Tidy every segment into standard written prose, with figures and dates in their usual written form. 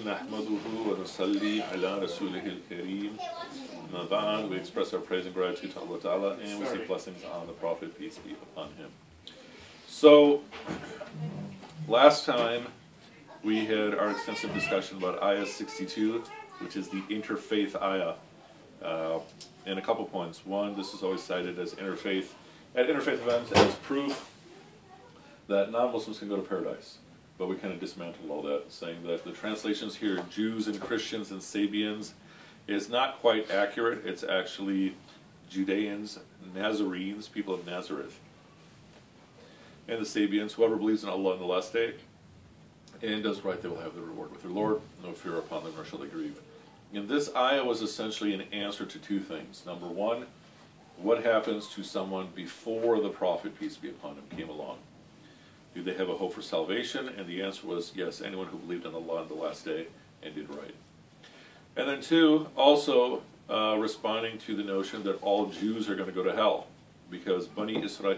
نحمده ونصلي على رسوله الكريم. أما بعد, we express our praise and gratitude to Allah Ta'ala, and we seek blessings on the Prophet, peace be upon him. So, last time we had our extensive discussion about Ayah 62, which is the interfaith Ayah, and a couple points. One, this is always cited as interfaith, at interfaith events as proof that non-Muslims can go to paradise. But we kind of dismantled all that, saying that the translations here, Jews and Christians and Sabians, is not quite accurate. It's actually Judeans, Nazarenes, people of Nazareth. And the Sabians, whoever believes in Allah in the last day, and does right, they will have the reward with their Lord. No fear upon them, nor shall they grieve. And this ayah was essentially an answer to two things. Number one, what happens to someone before the Prophet, peace be upon him, came along? Do they have a hope for salvation? And the answer was yes, anyone who believed in Allah on the last day and did right. And then two, also responding to the notion that all Jews are going to go to hell. Because Bani Israel,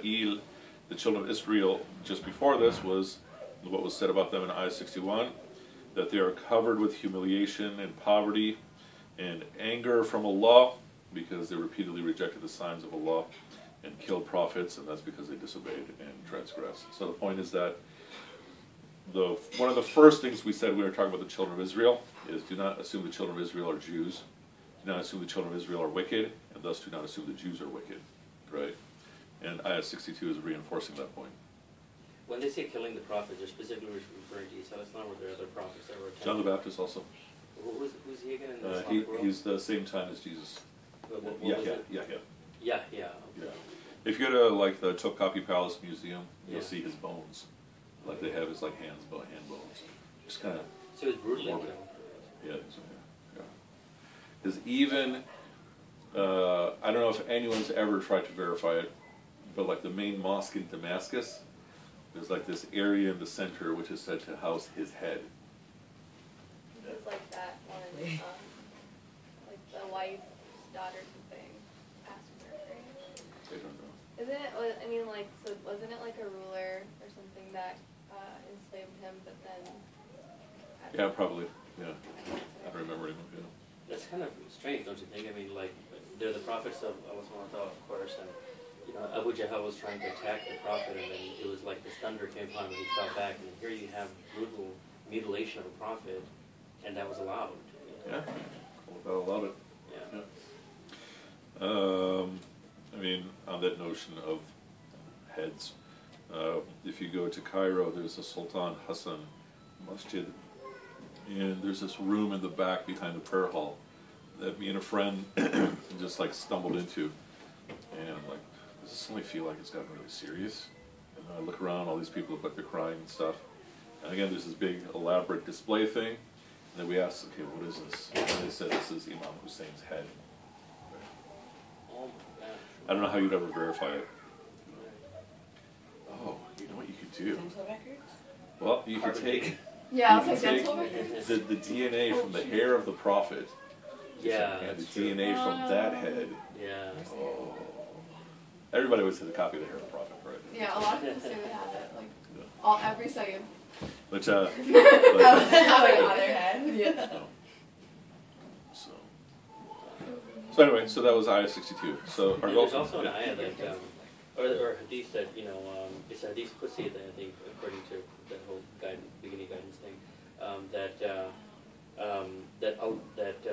the children of Israel, just before this was what was said about them in Ayah 61, that they are covered with humiliation and poverty and anger from Allah because they repeatedly rejected the signs of Allah and killed prophets, and that's because they disobeyed and transgressed. So the point is that one of the first things we said when we were talking about the children of Israel is do not assume the children of Israel are Jews, do not assume the children of Israel are wicked, and thus do not assume the Jews are wicked, right? And Ayah 62 is reinforcing that point. When they say killing the prophets, they're specifically referring to Isa. That's not where there are other prophets that were attacked. John the Baptist also. Who's he again in the he's the same time as Jesus. Yeah. If you go to like the Topkapi Palace Museum, you'll see his bones. Like they have his like hand bones. Just kind of. So it's brutally killed. Yeah. Because even I don't know if anyone's ever tried to verify it, but like the main mosque in Damascus, there's like this area in the center which is said to house his head. It's like that one, like the wife's daughter something passed her, right? I don't know. Isn't it? I mean, like, so wasn't it like a ruler or something that enslaved him, but then? Yeah, probably. Yeah, I don't remember anymore. Yeah. That's kind of strange, don't you think? I mean, like, they're the prophets of Allah subhanahu wa ta'ala, of course, and you know, Abu Jahl was trying to attack the prophet, and then it was like this thunder came upon him, and he fell back, and here you have brutal mutilation of a prophet, and that was allowed. You know? Yeah, Allah allowed it. Yeah. I mean, on that notion of heads, if you go to Cairo, there's a Sultan Hassan Masjid, and there's this room in the back behind the prayer hall that me and a friend just like stumbled into, and I'm like, does this suddenly feel like it's gotten really serious? And I look around, all these people look like they're crying and stuff, and again there's this big elaborate display thing, and then we asked, okay, what is this? And they said this is Imam Hussein's head. I don't know how you'd ever verify it. Oh, you know what you could do? Dental records? Well, you could take the DNA from the hair of the prophet. Yeah, and the DNA from that head. Yeah. Oh. Everybody would say the copy of the hair of the prophet, right? Yeah, a lot of people say they have it. Like, yeah. Every second. But, have it on their head. Yeah. So anyway, so that was Ayah 62. So our goal. There's also an ayah that, or hadith that, you know, it's a hadith Qudsi that I think, according to that whole beginning guidance thing, that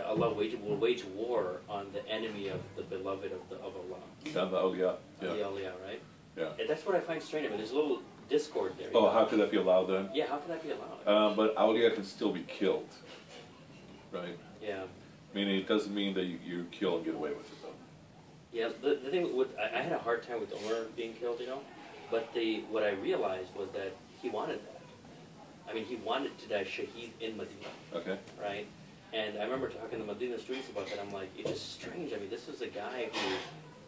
Allah will wage war on the enemy of the beloved of Allah. Yeah, the awliya. The awliya, right? Yeah. And that's what I find strange. I mean, there's a little discord there. Oh, how could that be allowed then? Yeah, how could that be allowed? But awliya can still be killed, right? Yeah. Meaning it doesn't mean that you kill and get away with it, though. Yeah, the thing with I had a hard time with Omer being killed, you know, but what I realized was that he wanted that. I mean, he wanted to die shaheed in Medina. Okay. Right? And I remember talking to Medina streets about that. I'm like, it's just strange. I mean, this was a guy who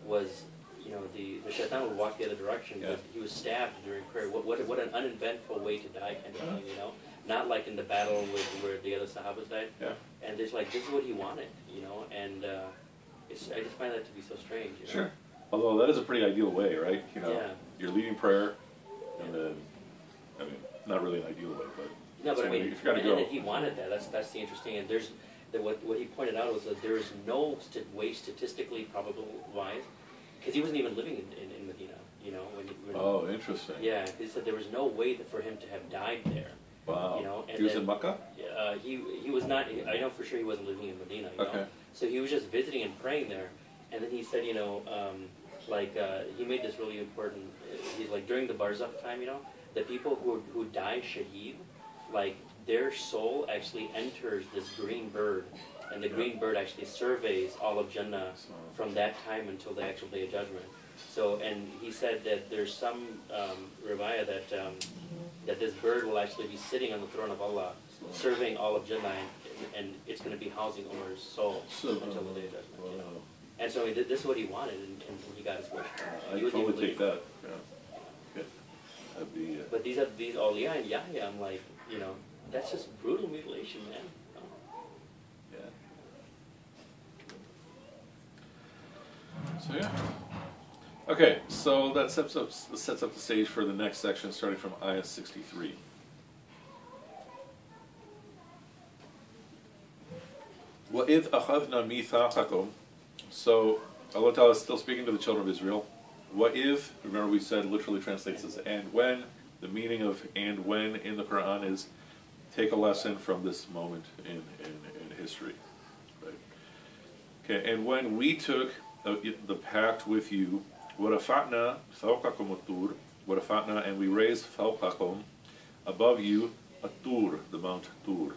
was, you know, the shaitan would walk the other direction, but he was stabbed during prayer. What an uneventful way to die, kind of thing, you know? Not like in the battle where the other Sahabas died. Yeah. And there's like, this is what he wanted, you know? And I just find that to be so strange, you know? Sure. Although that is a pretty ideal way, right? You know, you're leading prayer, and then, I mean, not really an ideal way, but No, but So I mean, if you're gonna and go, that he wanted that. That's the interesting. And there's what he pointed out was that there is no way statistically probable wise, because he wasn't even living in Medina. You know, when oh, interesting. yeah, he said there was no way for him to have died there. Wow. You know, and He was then, in Mecca? he was not. I know for sure he wasn't living in Medina. You Okay. know? So he was just visiting and praying there, and then he said, you know, he made this really important. He's like during the Barzakh time, you know, the people who die shaheed, like their soul actually enters this green bird, and the green bird actually surveys all of Jannah from that time until the actual Day of Judgment. So, and he said that there's some riwayah that this bird will actually be sitting on the throne of Allah, surveying all of Jannah, and it's going to be housing Omer's soul until the Day of Judgment. Wow. You know? And so this is what he wanted, and he got his wish. I'd He was totally even take living- that. Yeah. Yeah. That'd be, But these Awliya and Yahya, I'm like, you know, that's just brutal mutilation, man. Oh. yeah. So yeah. Okay, so that sets up the stage for the next section, starting from ayah 63. وَإِذْ أَخَذْنَا مِيثَاقَكُمْ. So Allah Ta'ala is still speaking to the children of Israel. وَإِذْ, remember we said, literally translates as and when. The meaning of and when in the Quran is take a lesson from this moment in history. Right? Okay, and when we took the pact with you, وَرَفَعْنَا فَوْقَكُمُ الطُّورِ وَرَفَعْنَا, and we raised فَوْقَكُم, above you, الطُّور, the Mount Tur.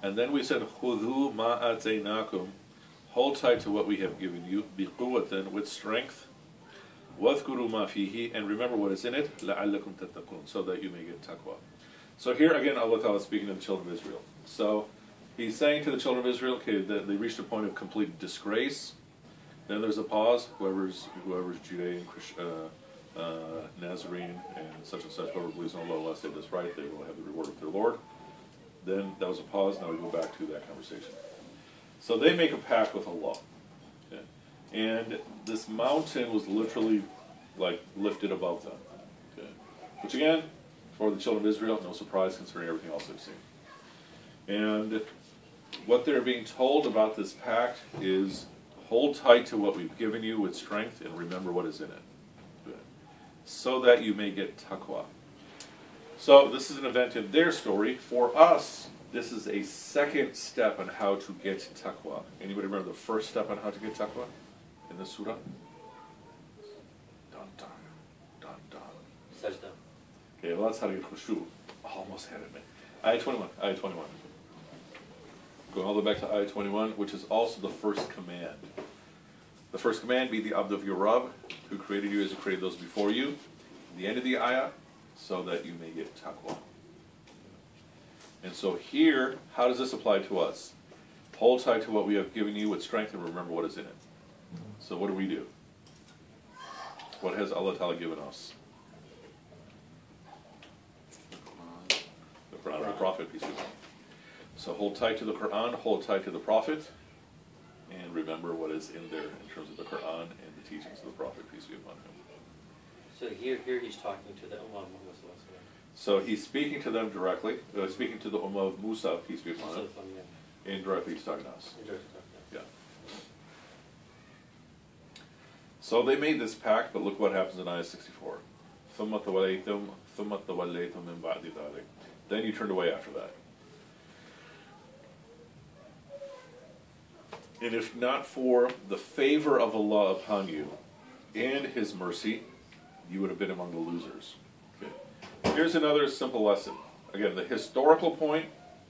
And then we said, خُذُوا مَا آتَيْنَاكُمْ, hold tight to what we have given you, بِقُوَّةٍ, with strength, وَاذْكُرُوا مَا فِيهِ, and remember what is in it, لَعَلَّكُمْ تَتَّقُونَ, so that you may get taqwa. So here again, Allah Ta'ala is speaking to the children of Israel. So He's saying to the children of Israel, okay, that they reached a point of complete disgrace. Then there's a pause. Whoever's Judean, Nazarene, and such, whoever believes in Allah, last day does right, they will have the reward of their Lord. Then that was a pause. Now we go back to that conversation. So they make a pact with Allah, okay? And this mountain was literally like lifted above them, okay? Which again, for the children of Israel, no surprise considering everything else they've seen. And what they're being told about this pact is, hold tight to what we've given you with strength and remember what is in it, okay? So that you may get taqwa. So this is an event in their story. For us, this is a second step on how to get taqwa. Anybody remember the first step on how to get taqwa in the surah? Dun dun, dun dun. Sajda. Okay, well that's how to get khushu. Almost had it, man. Ayah 21, Ayah 21. Going all the way back to Ayah 21, which is also the first command. The first command, be the abd of your Rabb, who created you as he created those before you. The end of the ayah, so that you may get taqwa. And so here, how does this apply to us? Hold tight to what we have given you with strength and remember what is in it. So what do? What has Allah Ta'ala given us? The Quran and the Prophet, peace be upon him. So hold tight to the Quran, hold tight to the Prophet, and remember what is in there in terms of the Quran and the teachings of the Prophet, peace be upon him. So here he's talking to the Ummah of Muhammad. So he's speaking to them directly, speaking to the Ummah of Musa, peace be upon him. Indirectly he's talking to us. Yeah. So they made this pact, but look what happens in Ayah 64. ثُمَّ تَوَلَّيْتُمْ مِنْ بَعْدِ ذَلِكَ. Then you turned away after that. And if not for the favor of Allah upon you and His mercy, you would have been among the losers. Okay. Here's another simple lesson. Again, the historical point,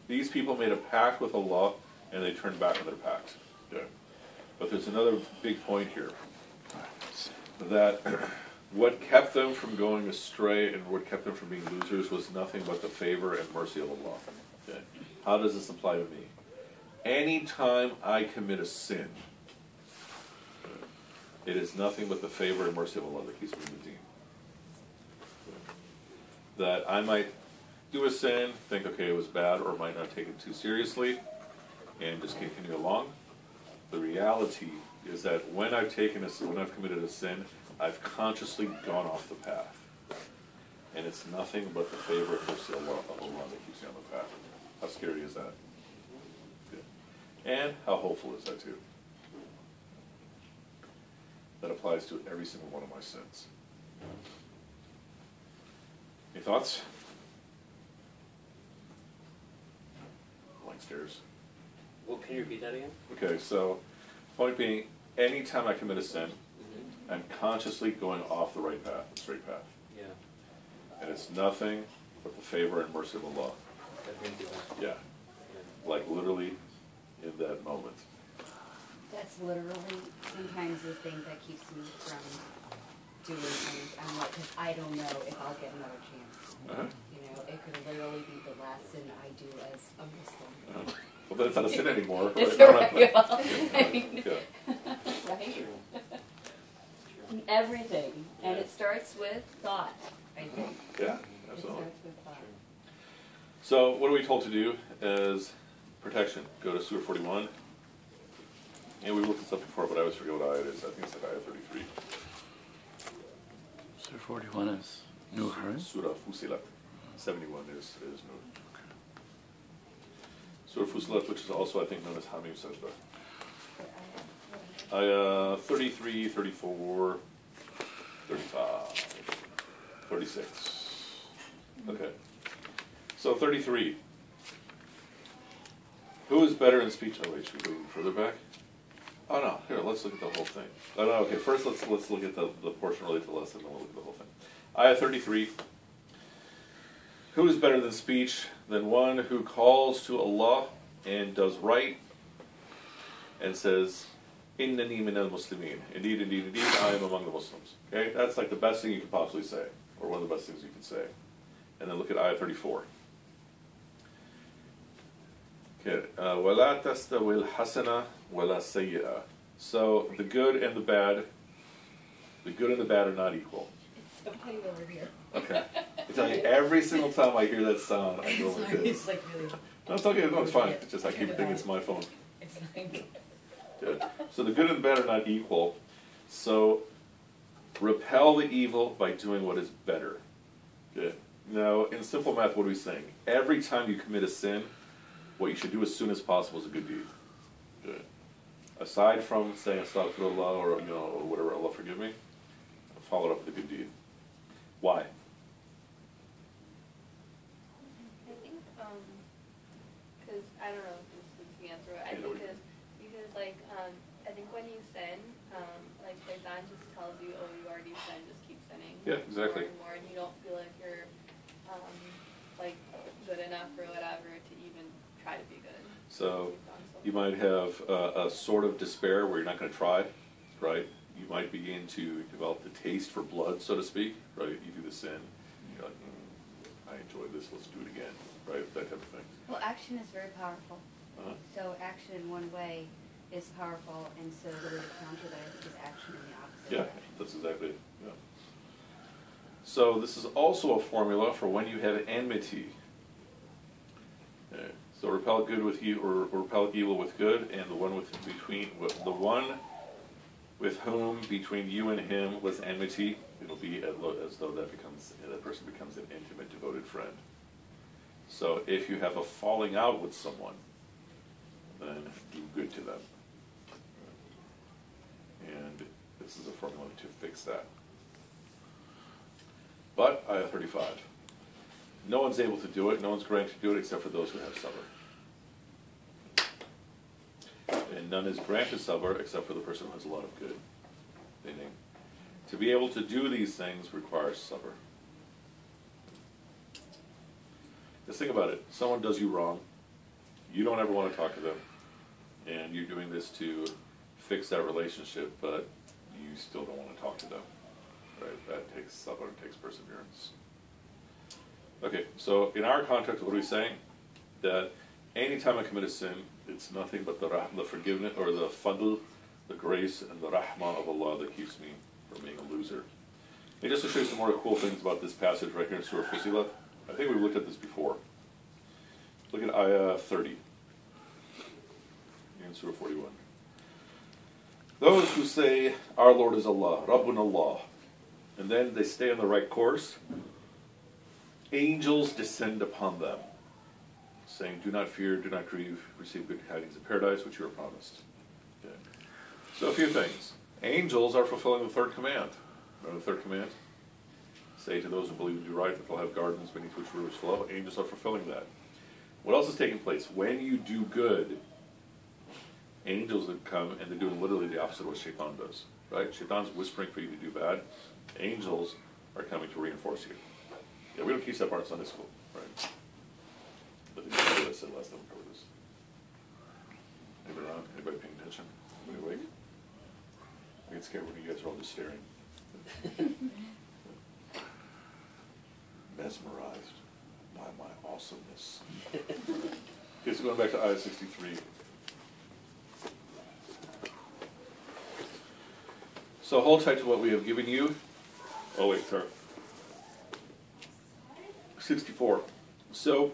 these people made a pact with Allah and they turned back on their pact. Okay. But there's another big point here. That what kept them from going astray and what kept them from being losers was nothing but the favor and mercy of Allah. Okay. How does this apply to me? Anytime I commit a sin, it is nothing but the favor and mercy of Allah that keeps me in the deen. That I might do a sin, think, okay, it was bad, or might not take it too seriously, and just continue along. The reality is that when I've committed a sin, I've consciously gone off the path. and it's nothing but the favor and mercy of Allah that keeps you on the path. How scary is that? Good. And how hopeful is that too? That applies to every single one of my sins. Any thoughts? Blank stares. Well, can you repeat that again? Okay, so point being, anytime I commit a sin, I'm consciously going off the right path, the straight path. Yeah. And it's nothing but the favor and mercy of Allah. That brings you back. Yeah. Like literally in that moment. That's literally sometimes the thing that keeps me from doing things. I'm like, because I don't know if I'll get another chance. Uh-huh. You know, it could literally be the last sin I do as a Muslim. Uh-huh. Well, then it's not a sin anymore. It's right? right. Yeah. Right? Everything. And it starts with thought, I think. Yeah, It absolutely. starts with thought. So what are we told to do as protection? Go to Surah 41. And we looked this up before, but I always forget what ayah it is. I think it's like ayah 33. Surah 41 is Nuh, right? Surah Fusilat. 71 is Nuh. Surah Fusilat, which is also, I think, known as Hamim Sajda. Ayah 33, 34, 35, 36. Okay. So 33. Who is better in speech? Oh wait, should we go further back? Oh no, here, let's look at the whole thing. Oh no, okay, first let's look at the portion related to the lesson, then we'll look at the whole thing. Ayah 33. Who is better than speech than one who calls to Allah and does right and says, Innani min al-Muslimin. Indeed, indeed, indeed, I am among the Muslims. Okay, that's like the best thing you could possibly say, or one of the best things you can say. And then look at Ayah 34. Okay, وَلَا تَسْتَوِي الْحَسَنَةُ وَلَا سَيِّئَةُ. So the good and the bad are not equal. It's so funny over here. Okay. I tell you, every single time I hear that sound, I go like Sorry, this. it's like really. No, it's okay. No, it's fine. It's just I keep thinking it's my phone. It's like. Good. So the good and the bad are not equal. So repel the evil by doing what is better. Good. Now, in simple math, what are we saying? Every time you commit a sin, what you should do as soon as possible is a good deed. Good. Aside from saying astaghfirullah or or whatever, Allah forgive me, follow it up with a good deed. Why? I think, because I don't know if this is the answer, but I Yeah, think because like, I think when you sin, like Shaitan just tells you, oh, you already sinned, just keep sinning. Yeah, exactly. More and more, and you don't feel like you're, like, good enough or whatever to even try to be good. So you might have a sort of despair where you're not going to try, right? You might begin to develop the taste for blood, so to speak, right? You do the sin, you're like, I enjoy this, let's do it again, right? That type of thing. Well, action is very powerful. Uh-huh. So action in one way is powerful, and so the way to counter that is action in the opposite Yeah, direction. that's exactly it. Yeah. So this is also a formula for when you have enmity. Okay. So repel good with you, or repel evil with good, and the one with whom between you and him was enmity, it'll be as though that person becomes an intimate, devoted friend. So if you have a falling out with someone, then do good to them. And this is a formula to fix that. But, ayah 35. No one's able to do it, no one's granted to do it except for those who have sabr. And none is granted sabr except for the person who has a lot of good. Meaning, to be able to do these things requires sabr. Just think about it. Someone does you wrong. You don't ever want to talk to them. And you're doing this to fix that relationship, but you still don't want to talk to them. Right? That takes sabr, it takes perseverance. Okay, so in our context, what are we saying? That anytime I commit a sin, it's nothing but the forgiveness, or the fadl, the grace, and the rahmah of Allah that keeps me from being a loser. And just to show you some more cool things about this passage right here in Surah Fusilat, I think we've looked at this before. Look at ayah 30 in Surah 41. Those who say, our Lord is Allah, Rabbun Allah, and then they stay on the right course, angels descend upon them, saying, "Do not fear, do not grieve, receive good tidings of paradise, which you are promised." Okay. So a few things. Angels are fulfilling the third command. Remember the third command? Say to those who believe and do right that they'll have gardens beneath which rivers flow. Angels are fulfilling that. What else is taking place? When you do good, angels that come and they're doing literally the opposite of what Shaitan does. Right? Shaitan's whispering for you to do bad. Angels are coming to reinforce you. Yeah, we don't teach that part in Sunday school, right? But they just did, I said last time we covered this. Anybody around? Anybody paying attention? Anybody awake? I get scared when you guys are all just staring. Mesmerized by my awesomeness. Okay, so going back to Ayah 63. So hold tight to what we have given you. Oh wait, sorry. 64. So,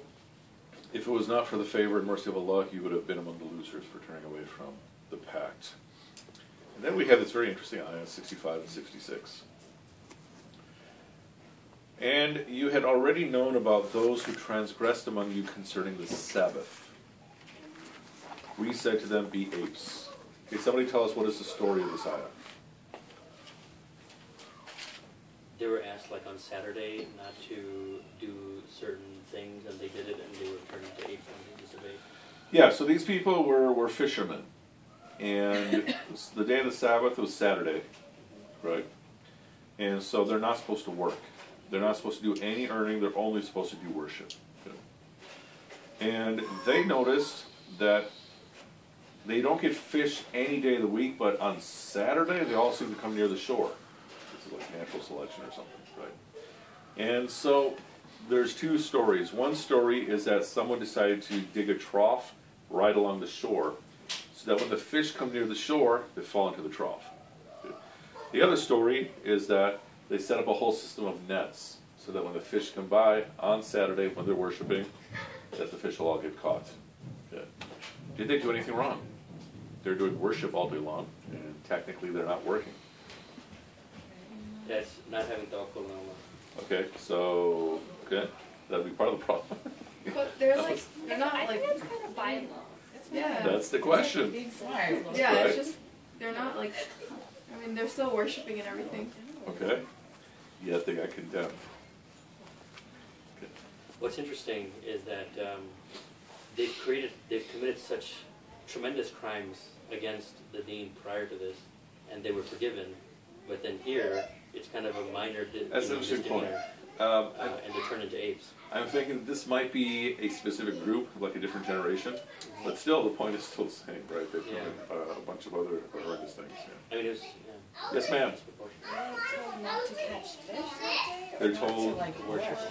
if it was not for the favor and mercy of Allah, you would have been among the losers for turning away from the pact. And then we have this very interesting ayah, 65 and 66. And you had already known about those who transgressed among you concerning the Sabbath. We said to them, be apes. Okay, somebody tell us what is the story of this ayah. They were asked, like on Saturday, not to do certain things, and they did it, and they were turned into apes and they disobeyed. Yeah, so these people were fishermen. And the day of the Sabbath was Saturday, right? And so they're not supposed to work. They're not supposed to do any earning. They're only supposed to do worship. And they noticed that they don't get fish any day of the week, but on Saturday they all seem to come near the shore. This is like natural selection or something, right? And so there's two stories. One story is that someone decided to dig a trough right along the shore, so that when the fish come near the shore, they fall into the trough. The other story is that they set up a whole system of nets, so that when the fish come by on Saturday when they're worshiping, that the fish will all get caught. Okay. Did they do anything wrong? They're doing worship all day long, and technically they're not working. That's not having tawakkul on Allah. Okay, so, okay, that'd be part of the problem. But they're like, they're not I like, think that's kind of Bible. yeah. That's the question. Being smart. Yeah, Right. it's just, they're not like, I mean, they're still worshiping and everything. Okay, yet they got condemned. What's interesting is that they've committed such tremendous crimes against the deen prior to this, and they were forgiven. But then here, it's kind of a minor That's an interesting point. and they turn into apes. I'm thinking this might be a specific group, like a different generation, but still, the point is still the same, right? They've done a bunch of other horrendous things. Yeah. I mean, it was, Yes, ma'am. They're told not to catch fish that day? They're told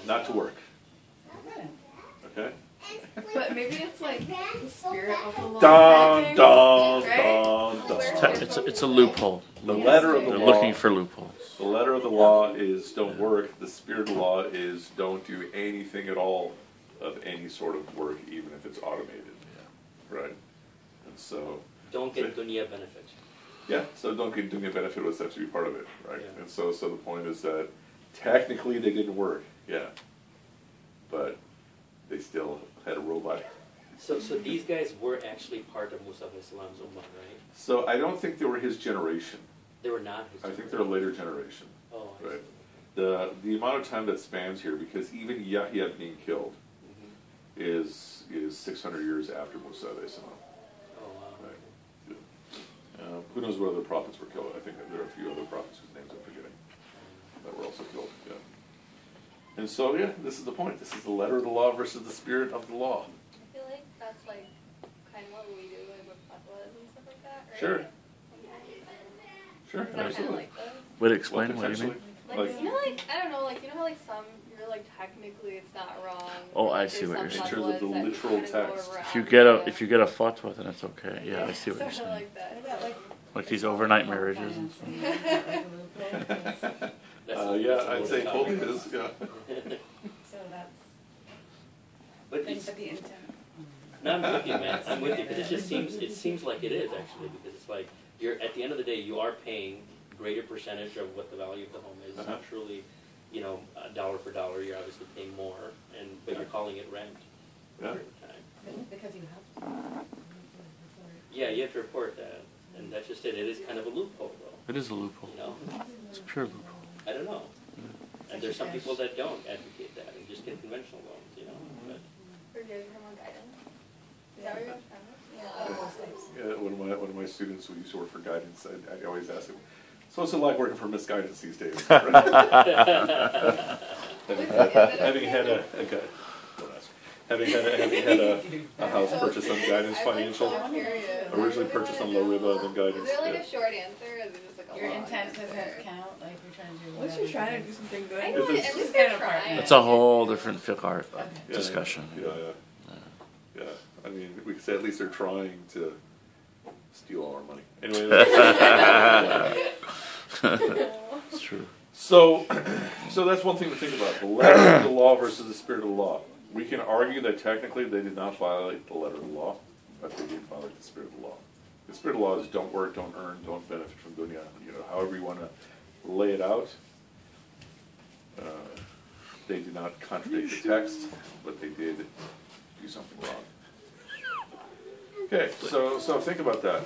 not to work. Okay? But maybe it's like the spirit of the law. Dun, thing, dun, right? dun, dun. It's a loophole. The letter of the They're law. looking for loopholes. The letter of the law is don't work. The spirit of the law is don't do anything at all of any sort of work, even if it's automated. Right? And so. don't get dunya benefit. Yeah, so don't get dunya benefit was actually part of it, right? Yeah. And so the point is that technically they didn't work, yeah, but they still had a robot. So these guys were actually part of Musaffar Islam's ummah, right? So I don't think they were his generation. They were not his I think they're a later generation. Oh, I Right. see. The amount of time that spans here, because even Yahya being killed Mhm. is 600 years after Musa alayhi salam. Oh, wow. Right. Who knows what other prophets were killed? I think that there are a few other prophets whose names I'm forgetting that were also killed. Yeah. And so, yeah, this is the point. This is the letter of the law versus the spirit of the law. I feel like that's like kind of what we do like with fatwas and stuff like that, right? Sure. Sure, Is that kind of absolutely. like this? Would explain what do you Potentially. mean? Like, you know, like, I don't know, like, you know how, like, some, you're, like, technically it's not wrong. Oh, I Like, see what there's you're some saying. In terms of the fatwas that literal kinda go text. If you around get it. if you get a fatwa, then it's okay. Yeah, I see what you're So, saying. like that. What about Like these overnight marriages and stuff. Yeah, I'd say both is, yeah. So that's, But but it's, the intent. no, I'm with you, man. I'm with you, because it seems like it is, actually, because it's like, you're, at the end of the day, you are paying greater percentage of what the value of the home is. It's not truly you know, dollar for dollar, you're obviously paying more, but you're calling it rent for a Yeah. period of time. Because you have to. Yeah, you have to report that, and that's just it. It is kind of a loophole, though. It is a loophole. You know, It's a pure loophole. I don't know. And there's some people that don't advocate that and just get conventional loans, you know. But Or give someone guidance. Is that what you're trying to? Yeah, one of my students who used to work for guidance, I always ask him, so what's it like working for misguidance these days? having had a house purchase on guidance financial, originally purchased on low riba, then guidance. Is there like yeah. a short answer, or is it just like a Your long intent answer? doesn't count, like you're trying to do. Unless you're trying to do something good. I know, If it's- at least Kind they're of part. trying. It's a whole different Yeah, discussion. Yeah. I mean, we could say at least they're trying to steal all our money. Anyway. It's true. So that's one thing to think about: the letter of the law versus the spirit of the law. We can argue that technically they did not violate the letter of the law, but they did violate the spirit of the law. The spirit of the law is don't work, don't earn, don't benefit from dunya. You know, however you want to lay it out. They did not contradict the text, but they did do something wrong. Okay, so think about that.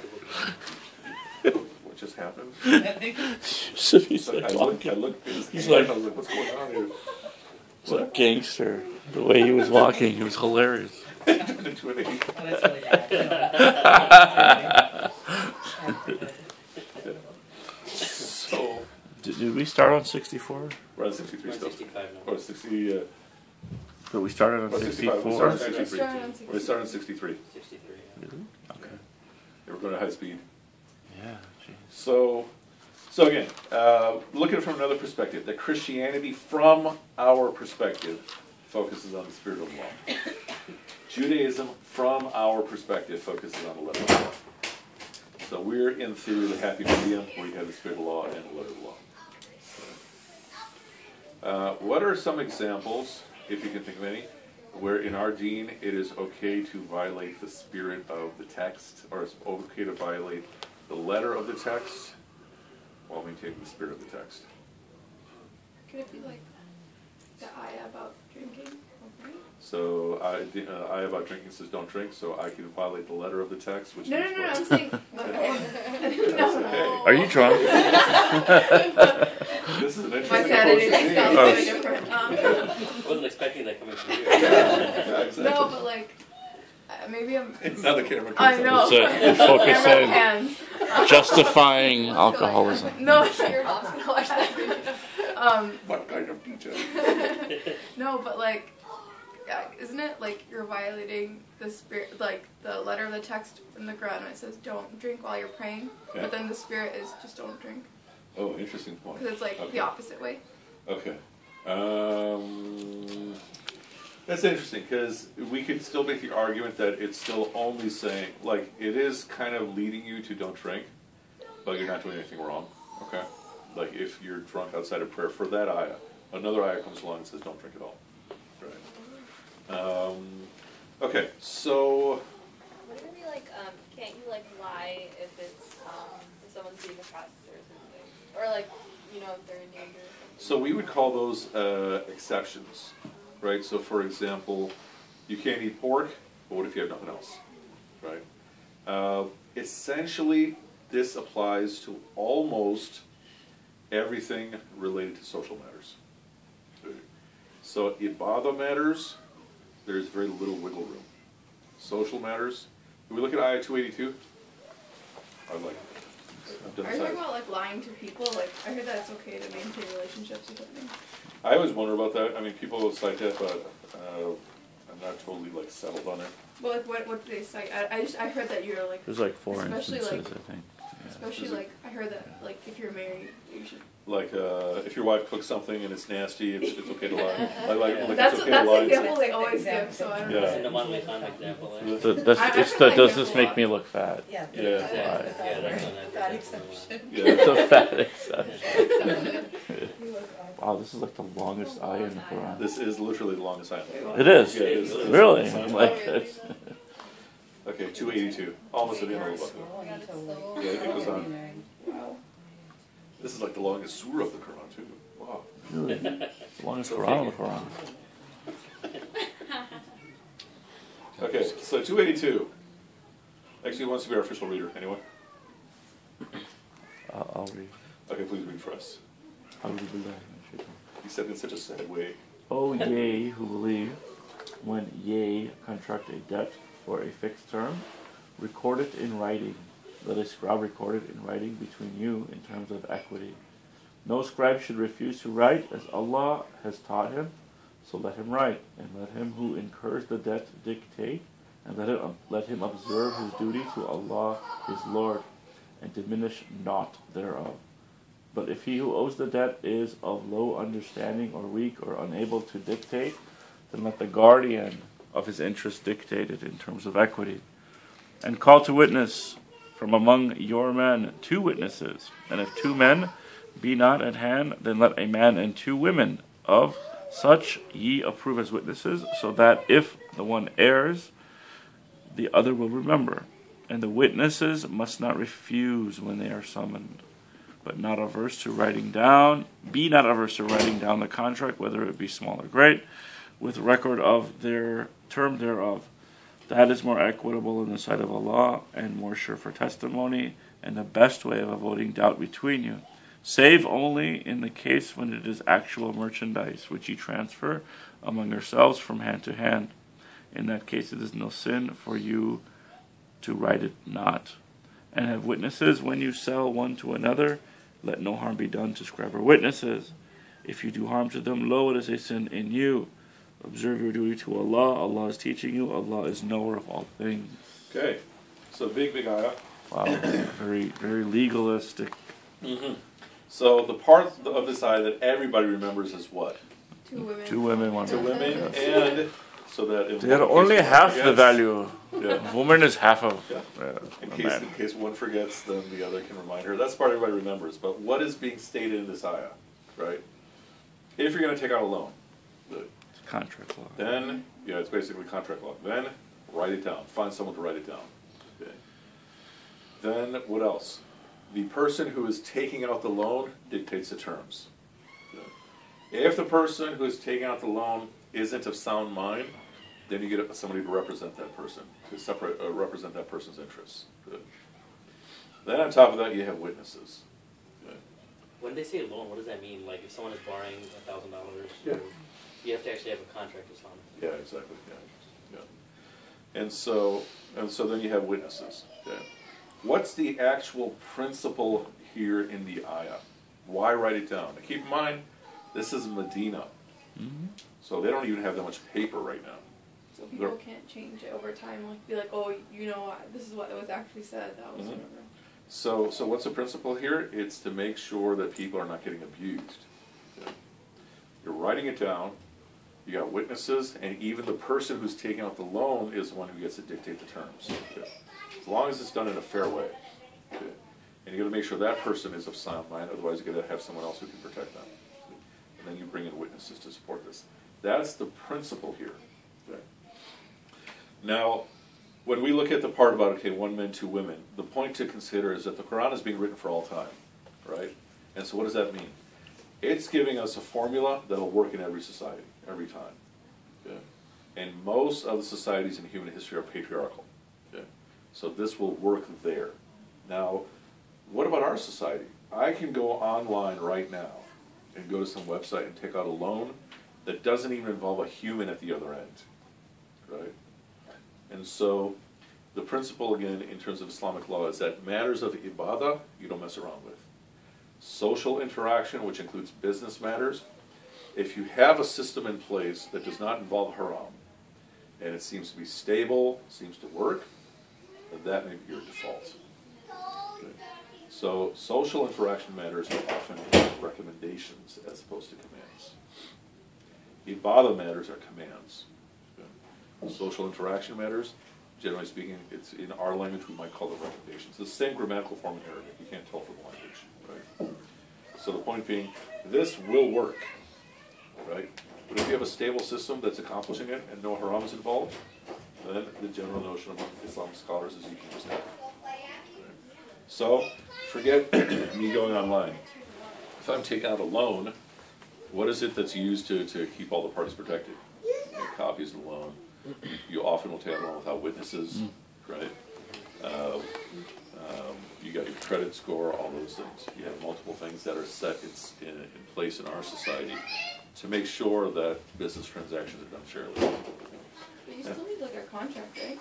What just happened? So he's So like, I looked at his He's hand, like- I was like, what's going on here? he's like a gangster. The way he was walking, he was hilarious. Turned into an 8. Oh, that's really bad. So, Did we start on 64? we're on 63 still. 165 now. Or 60, But we started on or 65. We 64. started on Let's 63. start on We started on 63. 63. Yeah. Okay. They were going to high speed. Yeah, jeez. So again, look at it from another perspective. That Christianity, from our perspective, focuses on the spirit of law. Judaism, from our perspective, focuses on the letter of law. So we're, in theory, the happy medium where you have the spirit of law and the letter of law. What are some examples, if you can think of any, where in our deen it is okay to violate the spirit of the text, or it's okay to violate the letter of the text while maintaining the spirit of the text? Could it be like the ayah about drinking? Okay. So I about drinking says don't drink, so I can violate the letter of the text, which No, means what? I'm saying. Okay. Are you drunk? This is an My interesting approach Saturday to night me. sounds really different. I wasn't expecting that coming from you. Yeah, exactly. No, but like, maybe I'm. Now the camera comes I know. It's a focus Camera in pans. justifying alcoholism. No, Your mom's gonna watch that video. What kind of detail? No, but like, isn't it like you're violating the spirit, like the letter of the text in the Quran when it says don't drink while you're praying, Yeah. but then the spirit is just don't drink Oh, interesting point. because it's like Okay. the opposite way. Okay. That's interesting because we could still make the argument that it's still only saying, like, it is kind of leading you to don't drink, but you're not doing anything wrong. Okay. Like if you're drunk outside of prayer for that ayah, another ayah comes along and says don't drink at all. Right. Okay. So. Would it be like, can't you like lie if it's, if someone's being a prostitute or something? Or like, you know, if they're in danger or something? So we would call those exceptions, right? So for example, you can't eat pork, but what if you have nothing else, right? Essentially, this applies to almost everything related to social matters. So ibadah matters, there's very little wiggle room. Social matters, can we look at Ayah 282? I'd like I've done Are you this talking about like lying to people? Like I heard that it's okay to maintain relationships or something. I always wonder about that. I mean, people will cite that, but I'm not totally like settled on it. Well, like what do they cite? I heard that you're like, There's like 4 Especially, instances, like- I think. especially Is it- like I heard that like if you're married, you should. Like if your wife cooks something and it's nasty, it's okay to lie. Like That's it's okay that's to the lie. example they always give. So I don't Yeah. know. It's a one-way time example. Eh? So that's, I it's heard the, that does example this a make lot. me look fat? Yeah. Yeah. Yeah, that's on That that. exception. Yeah. It's a fat exception. Wow, this is like the longest eye in the Quran. This is literally the longest ayah. It is. Yeah, it is. Really? It's- Like, Oh, really? it's, Okay, 282. Almost at the end of the book. Yeah, it goes on. Wow. This is like the longest surah of the Quran too. Wow. Really? The longest Quran in the Quran. Okay, so 282. Actually, who wants to be our official reader? Anyone? I'll read. Okay, please read for us. He said it in such a sad way. O ye who believe, when ye contract a debt for a fixed term, record it in writing. Let a scribe record it in writing between you in terms of equity. No scribe should refuse to write as Allah has taught him, so let him write, and let him who incurs the debt dictate, and let him observe his duty to Allah his Lord, and diminish naught thereof. But if he who owes the debt is of low understanding or weak or unable to dictate, then let the guardian of his interest dictate it in terms of equity. And call to witness from among your men 2 witnesses. And if 2 men be not at hand, then let a man and 2 women of such ye approve as witnesses, so that if the one errs, the other will remember. And the witnesses must not refuse when they are summoned, but not averse to writing down. Be not averse to writing down the contract, whether it be small or great, with record of their term thereof. That is more equitable in the sight of Allah, and more sure for testimony, and the best way of avoiding doubt between you. Save only in the case when it is actual merchandise, which you transfer among yourselves from hand to hand. In that case it is no sin for you to write it not. And have witnesses when you sell one to another. Let no harm be done to scribe or witnesses. If you do harm to them, lo, it is a sin in you. Observe your duty to Allah. Allah is teaching you. Allah is knower of all things. Okay, so big ayah. Wow, very, very legalistic. Mm-hmm. So the part of this ayah that everybody remembers is what? 2 women. 2 women, 1 2 man. women, Yes. and so that in They are case only one half the forgets- value. Yeah. Woman is half of Yeah. a In man. case one forgets, then the other can remind her. That's the part everybody remembers. But what is being stated in this ayah, right? If you're going to take out a loan, It's contract law. then, yeah, it's basically contract law. Then write it down. Find someone to write it down. Okay. Then what else? The person who is taking out the loan dictates the terms. Okay. If the person who is taking out the loan isn't of sound mind, then you get somebody to represent that person, to represent that person's interests. Good. Then on top of that, you have witnesses. Okay. When they say loan, what does that mean? Like if someone is borrowing $1,000, Yeah. you have to actually have a contract or something. Yeah, exactly. Yeah. And so then you have witnesses. Okay. What's the actual principle here in the ayah? Why write it down? Now keep in mind, this is Medina, so they don't even have that much paper right now. So people can't change it over time. Like be like, oh, you know, this is what was actually said. That was whatever. So what's the principle here? It's to make sure that people are not getting abused. Okay. You're writing it down. You got witnesses, and even the person who's taking out the loan is the one who gets to dictate the terms. Okay. As long as it's done in a fair way. Okay. And you got to make sure that person is of sound mind, otherwise you got to have someone else who can protect them. And then you bring in witnesses to support this. That's the principle here. Okay. Now, when we look at the part about, okay, 1 man, 2 women, the point to consider is that the Quran is being written for all time, right? And so what does that mean? It's giving us a formula that'll work in every society, every time. Okay? And most of the societies in human history are patriarchal. Okay? So this will work there. Now, what about our society? I can go online right now and go to some website and take out a loan that doesn't even involve a human at the other end, right? And so the principle, again, in terms of Islamic law is that matters of ibadah, you don't mess around with. Social interaction, which includes business matters, if you have a system in place that does not involve haram, and it seems to be stable, seems to work, then that may be your default. Okay. So social interaction matters are often recommendations as opposed to commands. Ibadah matters are commands. Okay. Social interaction matters, generally speaking, it's in our language we might call them recommendations. It's the same grammatical form in Arabic. You can't tell from the language, right? So the point being, this will work, right? But if you have a stable system that's accomplishing it and no haram is involved, then the general notion among Islamic scholars is you can just have it. Right? So forget me going online. If I'm taking out a loan, What is it that's used to keep all the parties protected? Copies of the loan. You often will take a loan without witnesses, right? You got your credit score, all those things. You have multiple things that are set in place in our society to make sure that business transactions are done fairly. But you still need like a contract, right?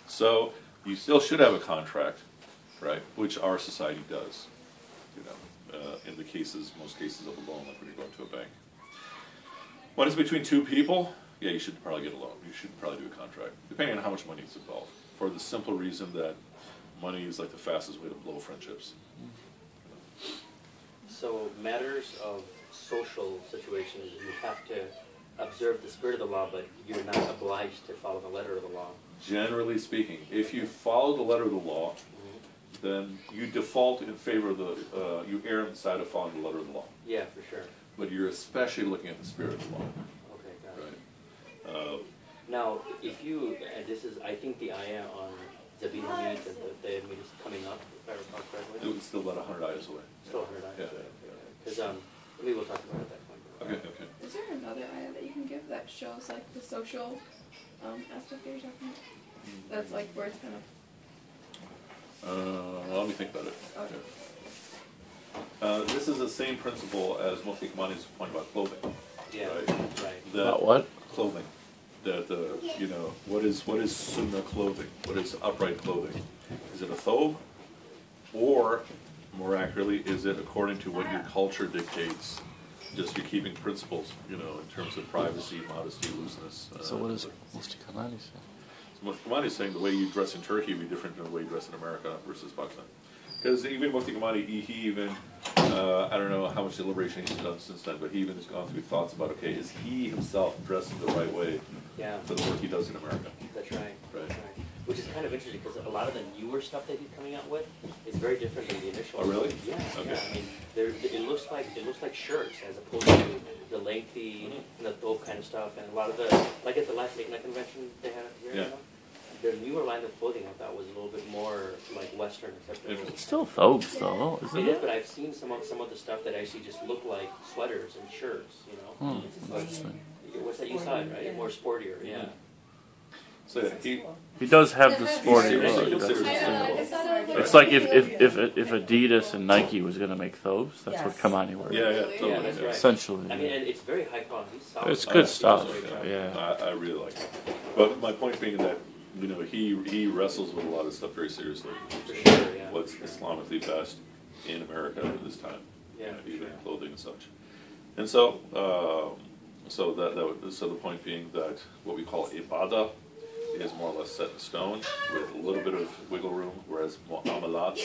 So you still should have a contract, right? Which our society does. You know, in the most cases of a loan, like when you're going to a bank. When it's between two people, yeah, you should probably get a loan. You should probably do a contract, depending on how much money is involved. For the simple reason that money is like the fastest way to blow friendships. So matters of social situations, you have to observe the spirit of the law, but you're not obliged to follow the letter of the law. Generally speaking, if you follow the letter of the law, then you default in favor of you err on the side of following the letter of the law. Yeah, for sure. But you're especially looking at the spirit of the law. Okay, got it. Right. Now, if you, this is, I think the ayah on Zabin Hamid, the Hamid is coming up, if I recall It correctly. would still let 100 ayahs away. Still 100 ayahs. Yeah. Because maybe we'll talk about it at that point. Okay. Is there another ayah that you can give that shows like the social aspect that you're talking about? That's like where it's kind of. Let me think about it. Okay. This is the same principle as Mufti Kamani's point about clothing. Yeah, Right. right. That About what? clothing. That what is sunnah clothing? What is upright clothing? Is it a thobe, or more accurately, is it according to what your culture dictates? Just your keeping principles, in terms of privacy, modesty, looseness. So what does Mufti Kamani say? So Mufti Kamani is saying the way you dress in Turkey would be different than the way you dress in America versus Pakistan. Because even Mufti Kamani, he even, I don't know how much deliberation he's done since then, but he even has gone through thoughts about, okay, is he himself dressing the right way for the work he does in America? That's right. Right. Which is kind of interesting because a lot of the newer stuff that he's coming out with is very different than the initial. Oh, really? Yeah. Okay. Yeah. I mean, it looks like shirts as opposed to the lengthy, the dope kind of stuff, and a lot of the like at the last Lakina convention they had here. Yeah. Their newer line of clothing I thought was a little bit more like Western acceptable. It's still thobes though, isn't It is, it? but I've seen some of the stuff that actually just look like sweaters and shirts. Interesting. What's that you saw it, right? More sportier. Yeah. So He does have the sporty Seriously, look. seriously. It's like if Adidas and Nike was gonna make thobes, that's what Yes. Kamani were. Yeah, Yeah, totally. that's right. Essentially. I mean, and it's very high quality. Solid. It's good stuff. Absolutely. Yeah. I really like it. But my point being that, he wrestles with a lot of stuff very seriously. For sure, yeah. What's Islamically best in America at this time, Yeah, for even sure. clothing and such. And so, so the point being that what we call ibadah is more or less set in stone with a little bit of wiggle room, whereas mu'amalat,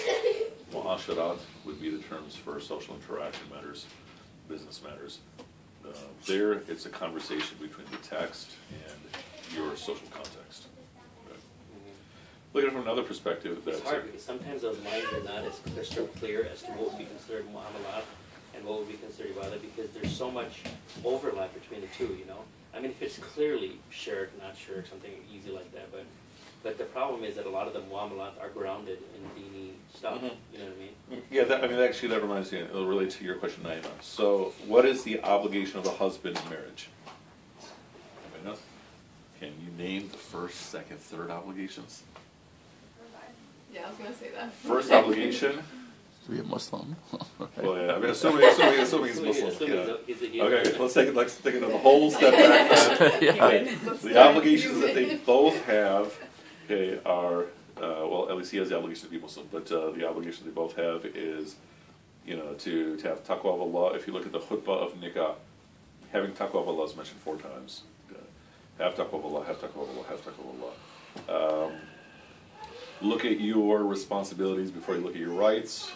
mu'asharat would be the terms for social interaction matters, business matters. There, it's a conversation between the text and your social context. Right? Look at it from another perspective. It's hard because sometimes those lines are not as crystal clear as to what would be considered mu'amalat and what would be considered ibadah because there's so much overlap between the two, I mean, if it's clearly shirk, not shirk, something easy like that, but the problem is that a lot of the mu'amalat are grounded in dini stuff, you know what I mean? Yeah, that reminds me, it'll relate to your question, Naima. So, what is the obligation of a husband in marriage? Anybody know? Can you name the first, second, third obligations? Yeah, I was gonna say that. First obligation? To be a Muslim. Well, yeah, I mean, assuming he's Muslim. Yeah. He's a Okay, let's take it a whole step back then. Yeah. Okay. The obligations that they both have, are, well, at least he has the obligation to be Muslim, but the obligation they both have is, to have taqwa of Allah. If you look at the khutbah of nikah, having taqwa of Allah is mentioned 4 times. Have taqwa of Allah, have taqwa of Allah, have taqwa of Allah. Look at your responsibilities before you look at your rights.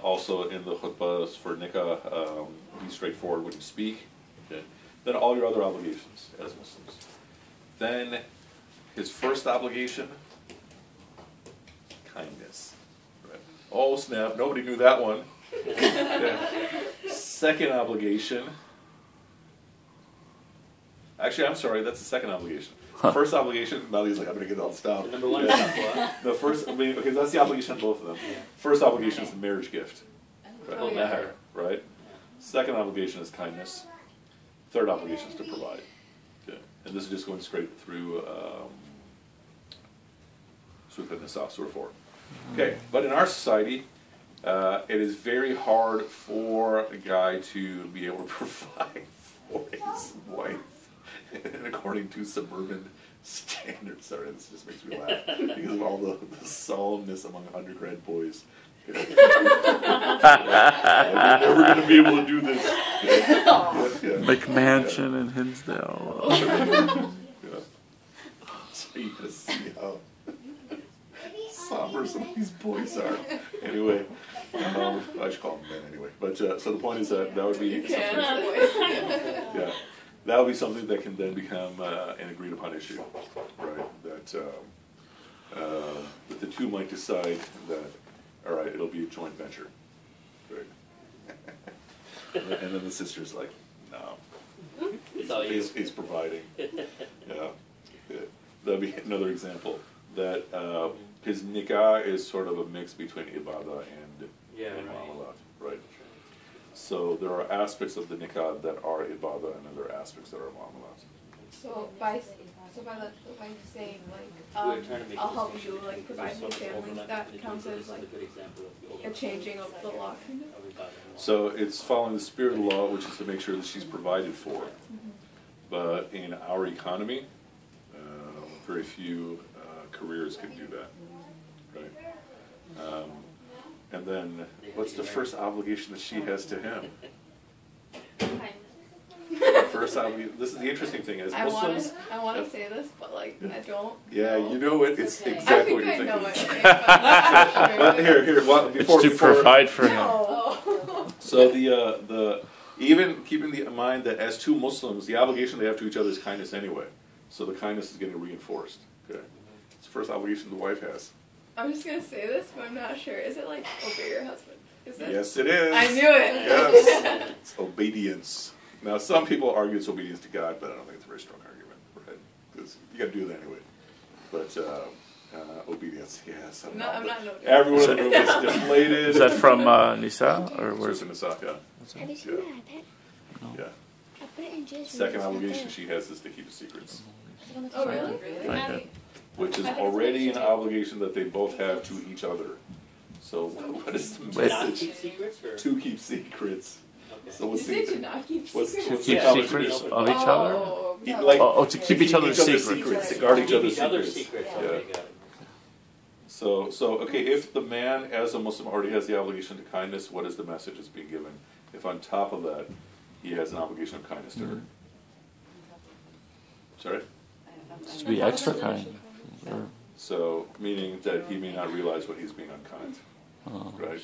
Also in the khutbahs for nikah, be straightforward when you speak. Okay. Then all your other obligations as Muslims. Then his first obligation, kindness. Right. Oh snap, nobody knew that one. Okay. Second obligation, actually I'm sorry, that's the second obligation. First obligation, Melly's like, I'm going to get all this down. The number one is taqwa. The first, okay, that's the obligation on both of them. First obligation is the marriage gift. Right? Oh, yeah. Right? Second obligation is kindness. Third obligation is to provide. Okay. And this is just going straight through Nisa, Surah 4. Okay, but in our society, it is very hard for a guy to be able to provide for his wife, and according to suburban standards. Sorry, this just makes me laugh because of all the solemnness among undergrad boys. We're never going to be able to do this. McMansion in Hinsdale. So you can see how somber some of these boys are. Anyway, I should call them men anyway. But so the point is that would be something. Yeah, that would be something that can then become an agreed upon issue, right? That the two might decide that, all right, it'll be a joint venture, right? And then the sister's like, no, he's providing. Yeah, that'd be another example. That his nikah is sort of a mix between ibadah and muamalat, right? So there are aspects of the nikah that are ibadah and other aspects that are muamalat. So by the wife saying like, I'll help you like provide for family, that counts as like a changing of the law, kind of. So it's following the spirit of the law, which is to make sure that she's provided for. But in our economy, very few careers can do that, right? And then, what's the first obligation that she has to him? First obligation. This is the interesting thing: as Muslims, I want to say this, but like I don't. Yeah, you know it. It's okay. exactly what you're I thinking. know it. Well, here. Well, before It's to provide for him. Oh. So the even keeping in mind that as two Muslims, the obligation they have to each other is kindness anyway. So the kindness is getting reinforced. Okay, it's the first obligation the wife has. I'm just gonna say this, but I'm not sure. Is it like obey your husband? Is it? Yes, it is. I knew it. Yes, it's obedience. Now, some people argue it's obedience to God, but I don't think it's a very strong argument, right? Because you got to do that anyway. But obedience, yes. I'm not noticing. Everyone in the room is deflated. Is that from Nisa or where's in it? Nisa? Yeah. Have you seen my iPad? Yeah. I put it in Jay's room. Second obligation she has is to keep the secrets, Oh really? Really? which is already an obligation that they both have to each other. So what is the Wait. Not message? keep secrets, or? To keep secrets. Okay. So what's You say to the not keep what's secrets. To keep Yeah. secrets of each other? Oh, He- no. like- Oh, to keep each other's secrets. to guard each Keep other's each other's secrets. secrets. Yeah. Okay, got it. So okay, if the man as a Muslim already has the obligation to kindness, what is the message that's being given? If on top of that, he has an obligation of kindness to her. Sorry? To be extra kind. Or, So, meaning that he may not realize when he's being unkind, right?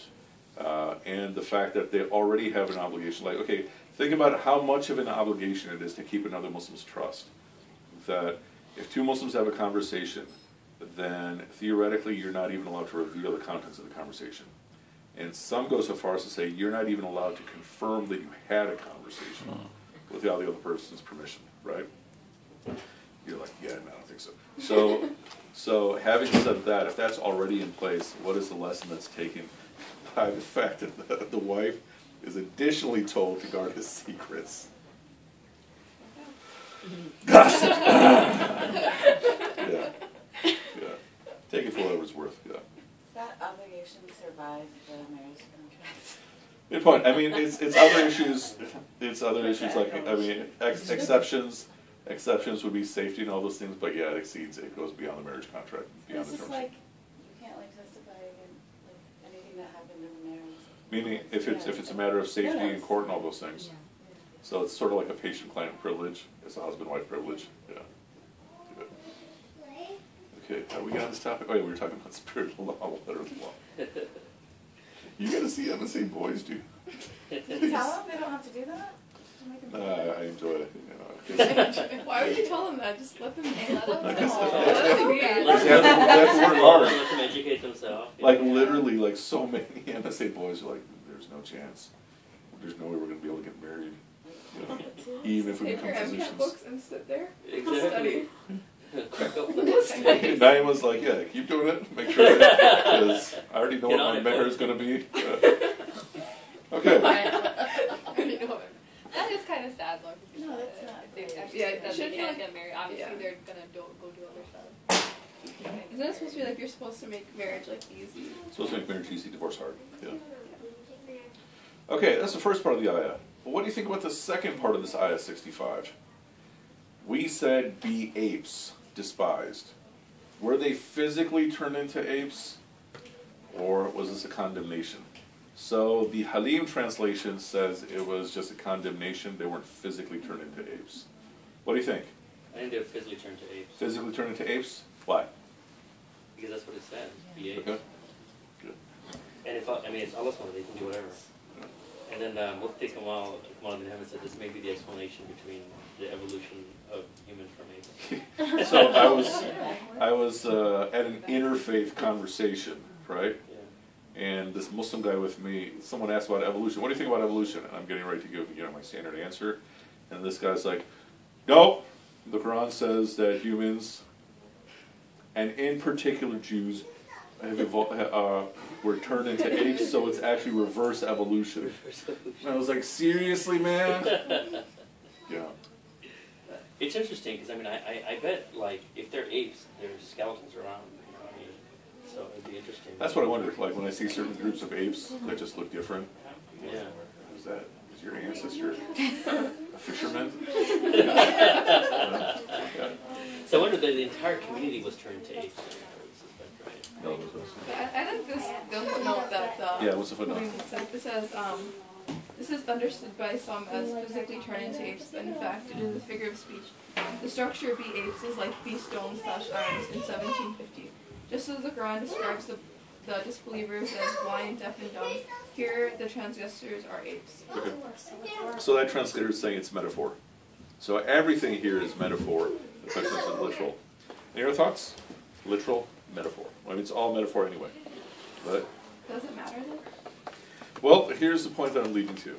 And the fact that they already have an obligation, like, okay, think about how much of an obligation it is to keep another Muslim's trust. That if two Muslims have a conversation, then theoretically you're not even allowed to reveal the contents of the conversation. And some go so far as to say you're not even allowed to confirm that you had a conversation without the other person's permission, right? You're like, yeah, no, I don't think so. So having said that, if that's already in place, what is the lesson that's taken by the fact that the wife is additionally told to guard his secrets? Gossip! Yeah. Take it for whatever it's worth, yeah. Does that obligation survive the marriage contract? Good point. I mean, it's other issues. It's other issues like, I mean, exceptions would be safety and all those things, but yeah, it goes beyond the marriage contract, beyond It's the just terms. like, you can't like testify against like anything that happened in the marriage. Meaning, if it's a matter of safety in court and all those things. So it's sort of like a patient-client privilege. It's a husband-wife privilege. Yeah. Okay, how we got on this topic? Oh yeah, we were talking about spirit of the law, letter of the law. You gotta see MSA boys do. Tell them they don't have to do that? To make them I enjoy it. You know, Why would you tell them that? Just let them know. I guess Let They have to work hard. Let them educate themselves. Like literally, like so many MSA boys are like, there's no chance. There's no way we're gonna be able to get married. You know, even if we Take become your MCAT physicians. books and sit there. Exactly. Study. Crack open the And Diane was like, yeah, keep doing it. Make sure because I already know Get what on my it, mayor folks. is gonna be. Okay. I already know. That is kind of sad though. If you No, think that's about not. it. If they actually Yeah, said it they should be can't like- get married. Obviously, yeah. they're gonna go do other stuff. Isn't it supposed to be like you're supposed to make marriage like easy? Supposed to make marriage easy, divorce hard. Yeah. Okay, that's the first part of the ayah. But what do you think about the second part of this ayah 65? We said be apes, despised. Were they physically turned into apes? Or was this a condemnation? So the Halim translation says it was just a condemnation. They weren't physically turned into apes. What do you think? I think they're physically turned to apes. Physically turned into apes? Why? Because that's what it says. Be apes. Okay. Good. And if I mean it's Allah's one, they can do whatever. And then Mufti Kamal bin Hamid said this may be the explanation between the evolution of humans from apes. So I was at an interfaith conversation, right? Yeah. And this Muslim guy with me, someone asked about evolution. What do you think about evolution? And I'm getting ready to give my standard answer. And this guy's like, no, the Quran says that humans, and in particular Jews, were turned into apes, so it's actually reverse evolution. And I was like, seriously, man? Yeah. It's interesting because I mean I bet like if they're apes, there's skeletons around. You know what I mean? So it'd be interesting. That's what I wonder. Like when I see certain groups of apes that just look different. Yeah. Is that? Is your ancestor a fisherman? Yeah. So I wonder that the entire community was turned to apes. No, it was- I think this note that the Yeah, what's the footnote? It says, this is understood by some as physically turned into apes, but in fact it is a figure of speech. The structure of be apes is like be stones / arms in 1750. Just as the Quran describes the disbelievers as blind, deaf, and dumb, here the transgressors are apes. Okay. So that translator is saying it's metaphor. So everything here is metaphor. The question is literal. Any other thoughts? Literal, metaphor. I mean, it's all metaphor anyway. But Does it matter then? well, here's the point that I'm leading to.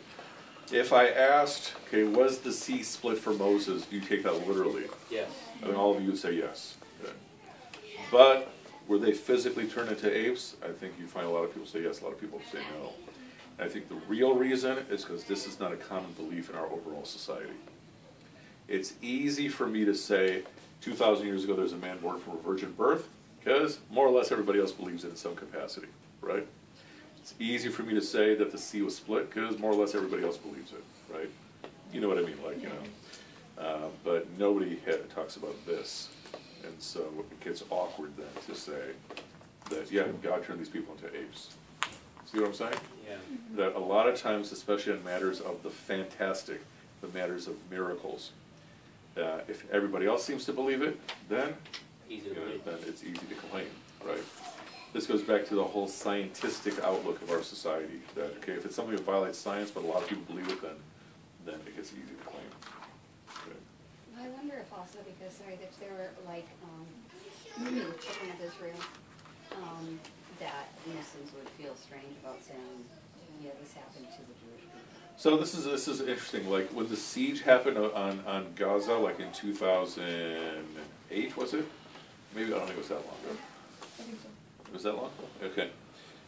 If I asked, okay, was the sea split for Moses? Do you take that literally? Yes. I mean, all of you would say yes. Okay. But were they physically turned into apes? I think you find a lot of people say yes, a lot of people say no. And I think the real reason is because this is not a common belief in our overall society. It's easy for me to say 2,000 years ago there's a man born from a virgin birth, because more or less everybody else believes it in some capacity, right? It's easy for me to say that the sea was split, because more or less everybody else believes it, right? You know what I mean, like, you know. But nobody talks about this. And so it gets awkward then to say that, yeah, God turned these people into apes. See what I'm saying? Yeah. That a lot of times, especially in matters of the fantastic, the matters of miracles, if everybody else seems to believe it, then, Easy to you know, believe. then it's easy to complain, right? This goes back to the whole scientific outlook of our society. That okay, if it's something that violates science, but a lot of people believe it, then it gets easy to claim. Okay. I wonder if also because, sorry, if there were like, children of Israel, that Muslims would feel strange about saying, yeah, this happened to the Jewish people. So this is interesting. Like when the siege happened on Gaza, like in 2008, was it? Maybe I don't think it was that long ago. I think so. Was that long? Okay.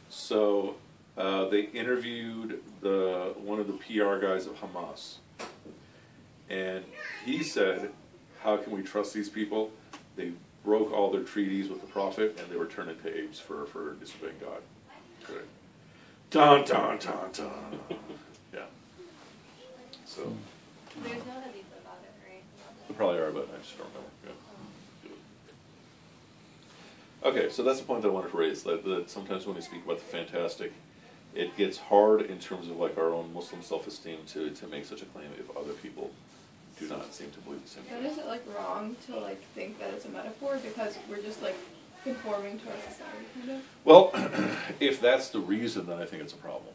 So they interviewed one of the PR guys of Hamas, and he said, "How can we trust these people? They broke all their treaties with the Prophet, and they were turned into apes for disobeying God." Correct. Dun dun dun dun. Yeah. So There's no hadith about it, right? there probably are, but I just don't remember. Yeah. Okay, so that's the point that I wanted to raise. That sometimes when we speak about the fantastic, it gets hard in terms of like our own Muslim self-esteem to make such a claim if other people do not seem to believe the same But thing. is it like wrong to like think that it's a metaphor because we're just like conforming to our society kind of? Well, if that's the reason, then I think it's a problem,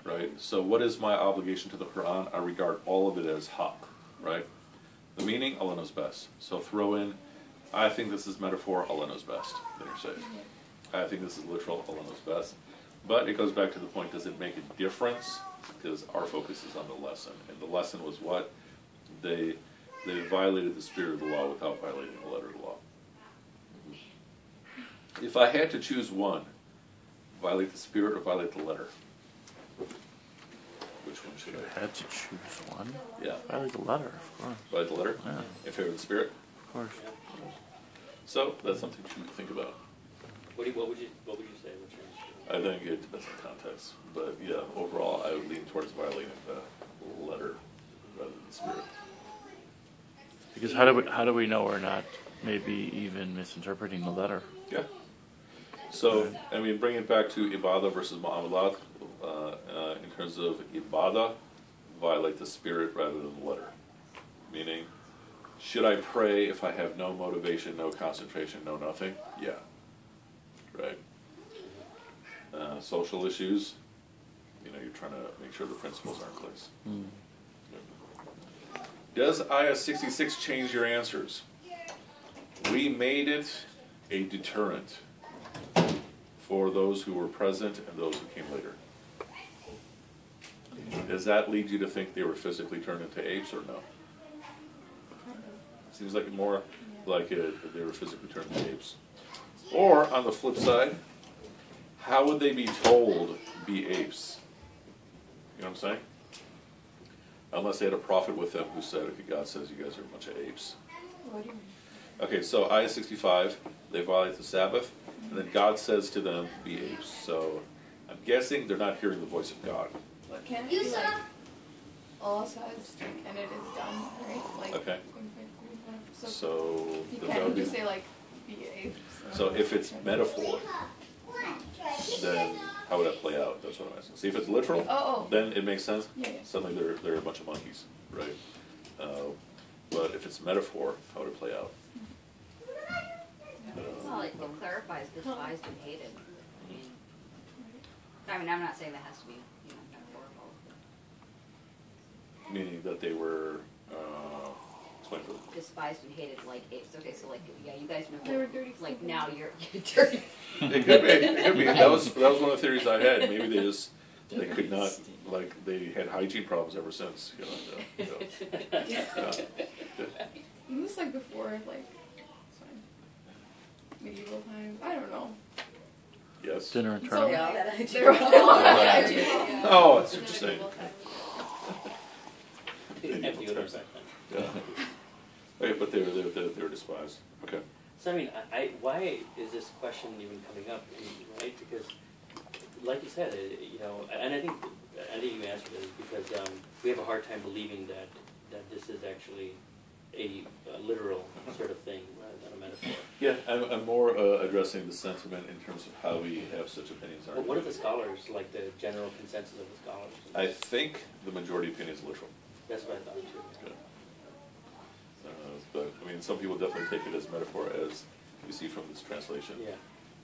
right? So what is my obligation to the Quran? I regard all of it as haqq, right? The meaning, Allah knows best. So throw in, I think this is metaphor, Allah knows best. Then you're safe. I think this is literal, Allah knows best. But it goes back to the point, does it make a difference? Because our focus is on the lesson. And the lesson was what? They violated the spirit of the law without violating the letter of the law. If I had to choose one, violate the spirit or violate the letter, which one appreciate If it. I had to choose one, Yeah. I like the letter, of course. By the letter? Yeah, In favor of the spirit? of course. So that's something to think about. What would you say? What's your I think it depends on context, but yeah, overall, I would lean towards violating the letter rather than the spirit. Because how do we know we're not maybe even misinterpreting the letter? Yeah. So, I mean, bring it back to ibadah versus mu'amalat. In terms of ibadah, violate the spirit rather than the letter. Meaning, should I pray if I have no motivation, no concentration, no nothing? Yeah. Right. Social issues, you know, you're trying to make sure the principles are in place. Does Ayah 66 change your answers? We made it a deterrent for those who were present and those who came later. Does that lead you to think they were physically turned into apes or no? Seems like more like they were physically turned into apes. Or, on the flip side, how would they be told be apes? You know what I'm saying? Unless they had a prophet with them who said, okay, God says you guys are a bunch of apes. What do you mean? Okay, so Ayah 65, they violate the Sabbath, and then God says to them, be apes. So I'm guessing they're not hearing the voice of God. But can it be like all sides and it is done, right? Like, Okay. So you that can't would be- just say like be apes. So if it's metaphor, then how would that play out? That's what I'm asking. See, if it's literal, Oh. then it makes sense. Yeah, yeah. Suddenly they're a bunch of monkeys, right? But if it's metaphor, how would it play out? Well, it clarifies despised and hated. I mean, I'm not saying that has to be, you know, metaphorical. Meaning that they were, explain to them. Despised and hated like apes. Okay, so like, yeah, you guys know. They were dirty. Like now you're dirty. It could be. It could be. That was one of the theories I had. Maybe they could not, like, they had hygiene problems ever since. You know, yeah. Isn't this like before like it's fine. Medieval times? I don't know. Yes. Dinner and So, tournament. Yeah, that they were Oh, that's what you're saying. Empty back then. Yeah. Okay, but they were despised. Okay. So I mean, why is this question even coming up? Right? Because, like you said, you know, and I think you answered it because we have a hard time believing that this is actually a literal sort of thing rather than a metaphor. Yeah, I'm more addressing the sentiment in terms of how we have such opinions. But what are the scholars, like the general consensus of the scholars? I think the majority opinion is literal. That's what I thought too. Yeah. But I mean, some people definitely take it as metaphor, as you see from this translation. Yeah,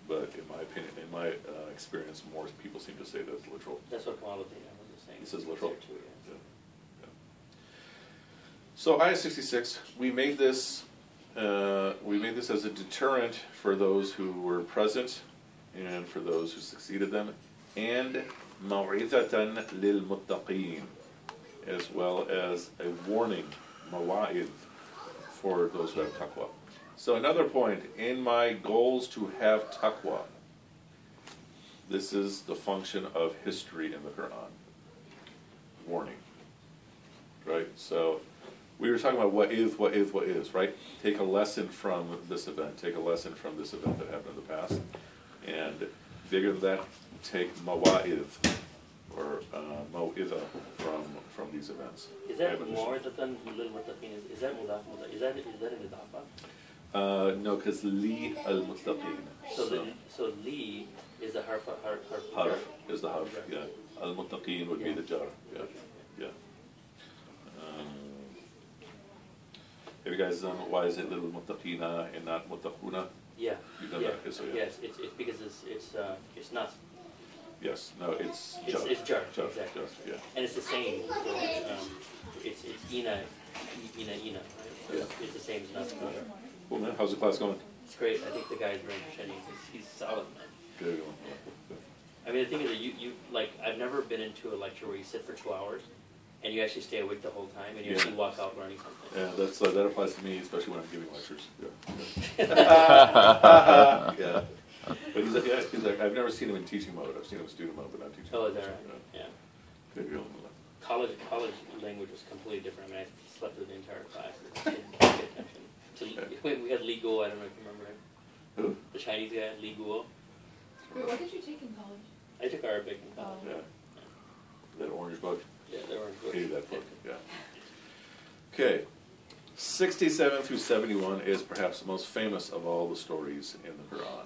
But in my opinion, in my experience, more people seem to say that it's literal. that's what Kamaladdin was just saying. He says literal. There too, yeah. Yeah. So Ayah 66, we made this as a deterrent for those who were present and for those who succeeded them, and maw'izatan lil muttaqin, as well as a warning, mawa'id, for those who have taqwa. So another point, in my goals to have taqwa, this is the function of history in the Quran. Warning. Right? So we were talking about what is, right? Take a lesson from this event. Take a lesson from this event that happened in the past. And bigger than that, take mawa'id, or maw'idha from these events. Is that Mu'awidatan lil muttaqin? Is that mudaf? Is that an idafa? No, because li al-muttaqin. So li is the harf. Harf is the harf, yeah. Al-muttaqin would be the jar, yeah. Yeah. Have you guys done why is it little muttaqina and not muttaquna? Yeah. You've done Yeah. that? So, yeah. Yes, it's because it's not. Yes, no, it's jar. It's jar, Jar, exactly. jar, yeah. And it's the same. So it's ina, right? So Yeah. it's the same as nothing. Cool, man. How's the class going? It's great. I think the guy's very understanding. He's solid, man. Good. I mean, the thing is that you like, I've never been into a lecture where you sit for 2 hours and you actually stay awake the whole time and you actually walk out learning something. Yeah, that applies to me, especially when I'm giving lectures. Yeah. Yeah. But he's like, I've never seen him in teaching mode. I've seen him in student mode, but not teaching Oh, mode. is that right? Yeah. Good deal. college language was completely different. I mean, I slept through the entire class. Didn't pay attention. We had Li Guo, I don't know if you remember him. Who? The Chinese guy, Li Guo. Wait, what did you take in college? I took Arabic in college. Yeah. That orange book? Yeah, they were good. Hated that book, yeah. Okay. 67 through 71 is perhaps the most famous of all the stories in the Quran.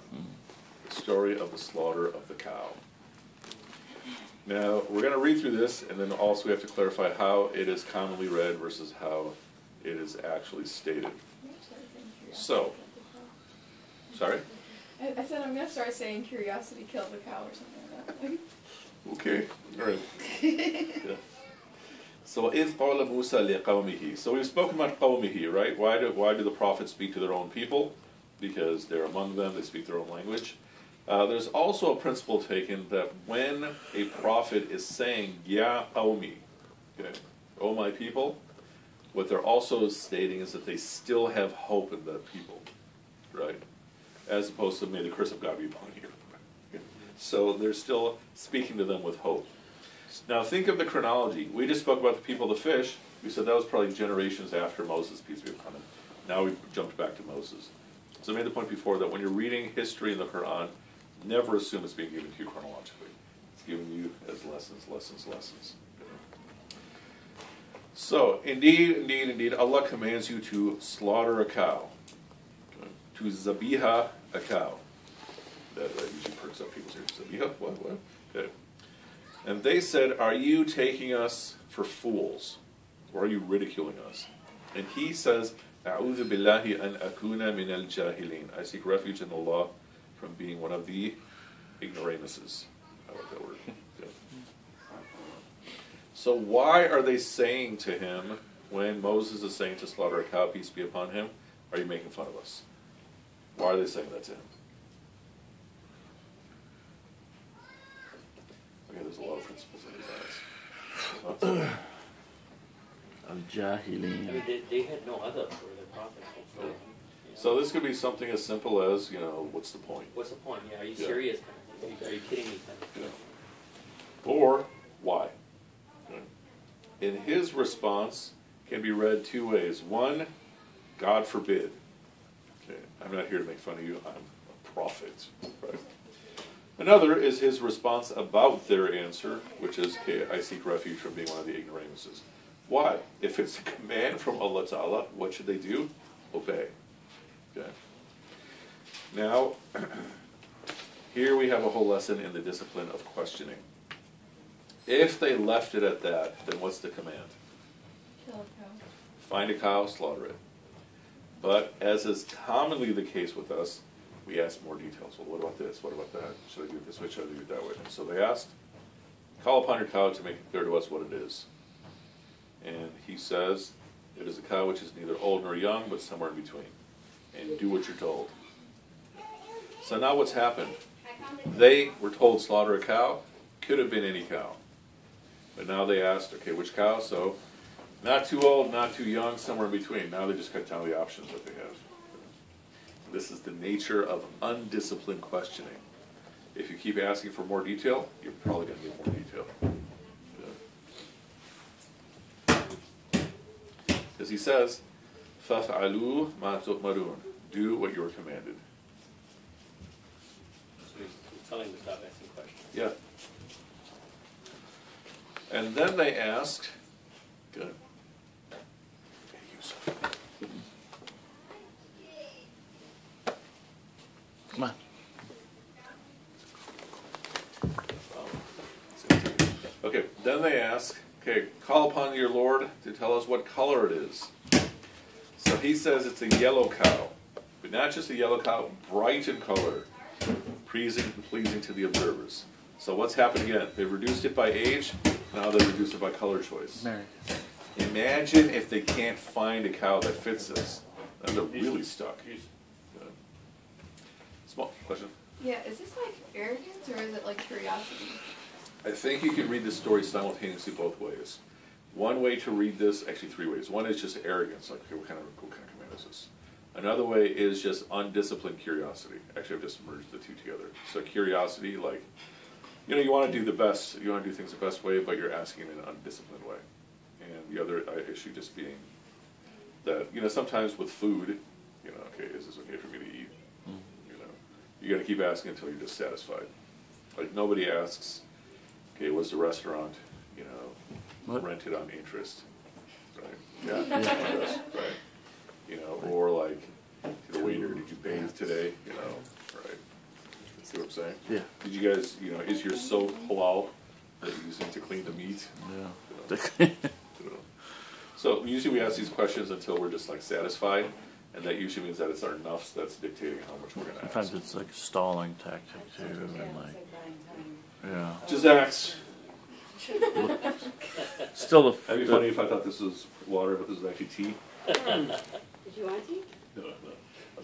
The story of the slaughter of the cow. Now, we're going to read through this, and then also we have to clarify how it is commonly read versus how it is actually stated. So, sorry? I said I'm going to start saying curiosity killed the cow or something like that. Okay, all right. Yeah. So, إِذْ قَالَ مُوسَى لِقَوْمِهِ. So we've spoken about قَوْمِهِ, right? Why do the prophets speak to their own people? Because they're among them, they speak their own language. There's also a principle taken that when a prophet is saying, Ya qawmi, okay, oh my people, what they're also stating is that they still have hope in the people, right? As opposed to, may the curse of God be upon you. Okay. So they're still speaking to them with hope. Now think of the chronology. We just spoke about the people of the fish. We said that was probably generations after Moses, peace be upon him. Now we've jumped back to Moses. So I made the point before that when you're reading history in the Quran, never assume it's being given to you chronologically. It's given you as lessons. So, indeed, Allah commands you to slaughter a cow. To zabiha a cow. That usually perks up people's ears. Zabiha? What? Okay. And they said, are you taking us for fools? Or are you ridiculing us? And he says, A'udhu billahi an akuna min al-jahilin. I seek refuge in Allah from being one of the ignoramuses. I like that word. Yeah. So why are they saying to him, when Moses is saying to slaughter a cow, peace be upon him, are you making fun of us? Why are they saying that to him? Okay, there's a lot of principles in his eyes. Al-Jahilin. I mean, they had no other for their prophets. So, you know, So this could be something as simple as, what's the point? what's the point? Yeah, are you serious? Kind of thing? Are you kidding me? Kind of thing. Or why? And his response can be read two ways. One, God forbid. Okay, I'm not here to make fun of you. I'm a prophet. Right? Another is his response about their answer, which is, okay, I seek refuge from being one of the ignoramuses. Why? If it's a command from Allah Ta'ala, what should they do? Obey. Okay. Now, here we have a whole lesson in the discipline of questioning. If they left it at that, then what's the command? Kill a cow. Find a cow, slaughter it. But as is commonly the case with us, we ask more details. Well, what about this? What about that? Should I do it this way? Should I do it that way? And so they asked, call upon your cow to make it clear to us what it is. And he says, it is a cow which is neither old nor young, but somewhere in between. And do what you're told. So now what's happened? They were told slaughter a cow. Could have been any cow. But now they asked, okay, which cow? So not too old, not too young, somewhere in between. Now they just cut down the options that they have. This is the nature of undisciplined questioning. If you keep asking for more detail, you're probably going to get more detail. As he says, فَفْعَلُوا مَا تُؤْمَرُونَ. Do what you are commanded. So he's telling them to stop asking questions. Yeah. And then they asked, good. Come on. Okay, then they ask, okay, call upon your Lord to tell us what color it is. So he says it's a yellow cow, but not just a yellow cow, bright in color, pleasing to the observers. So what's happened again? They've reduced it by age, now they've reduced it by color choice. Mary. Imagine if they can't find a cow that fits this. Then they're really stuck. Small question. Yeah, is this like arrogance or is it like curiosity? I think you can read this story simultaneously both ways. One way to read this, actually three ways. One is just arrogance, like, okay, what kind of command is this? Another way is just undisciplined curiosity. Actually, I've just merged the two together. So curiosity, like, you know, you want to do the best, you want to do things the best way, but you're asking in an undisciplined way. And the other issue just being that, you know, sometimes with food, you know, okay, is this okay for me to eat? You know, you got to keep asking until you're just satisfied. Like nobody asks, okay, was the restaurant, you know, rented on interest, right? Yeah, yes, right. You know, or like the waiter, did you bathe today? You know, right? See what I'm saying? Yeah. Did you guys, you know, is your soap halal that you're using to clean the meat? Yeah. You know? So usually we ask these questions until we're just like satisfied, and that usually means that it's our nuffs that's dictating how much we're going to ask. Sometimes it's like a stalling tactic too, and like, yeah. Just ask. Still, That'd be funny if I thought this was water, but this is actually tea. Did you want tea? No, no.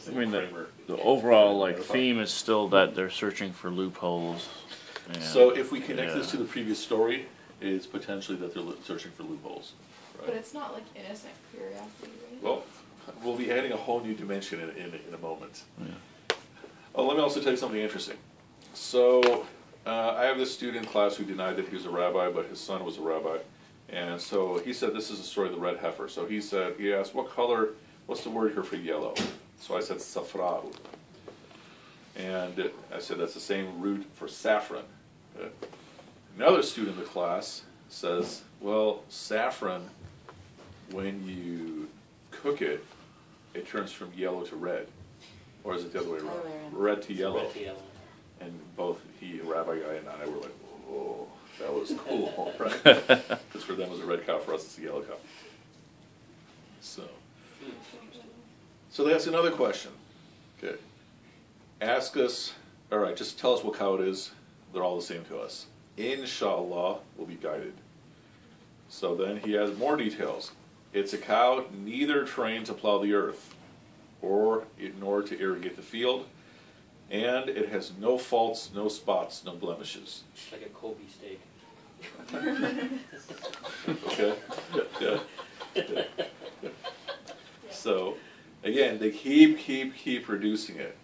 I mean, the overall like theme is still that they're searching for loopholes. And, so if we connect this yeah. to the previous story, is potentially that they're searching for loopholes. Right? But it's not like innocent curiosity, right? Well, we'll be adding a whole new dimension in a moment. Yeah. Oh, let me also tell you something interesting. So I have this student in class who denied that he was a rabbi, but his son was a rabbi. And so he said, this is the story of the red heifer. So he said, he asked, what color, what's the word here for yellow? So I said, safra'u. And I said, that's the same root for saffron. Another student in the class says, well, saffron, when you cook it, it turns from yellow to red. Or is it the other way around? Red to yellow. Red to yellow. And both he, a rabbi guy, and I were like, whoa, that was cool, right? Because for them it was a red cow, for us it's a yellow cow. So they ask another question. Okay. Ask us, all right, just tell us what cow it is. They're all the same to us. Inshallah, we'll be guided. So then he has more details. It's a cow neither trained to plow the earth or in order to irrigate the field, and it has no faults, no spots, no blemishes. It's like a Kobe steak. Okay? Yeah. Yeah. So, again, they keep reducing it.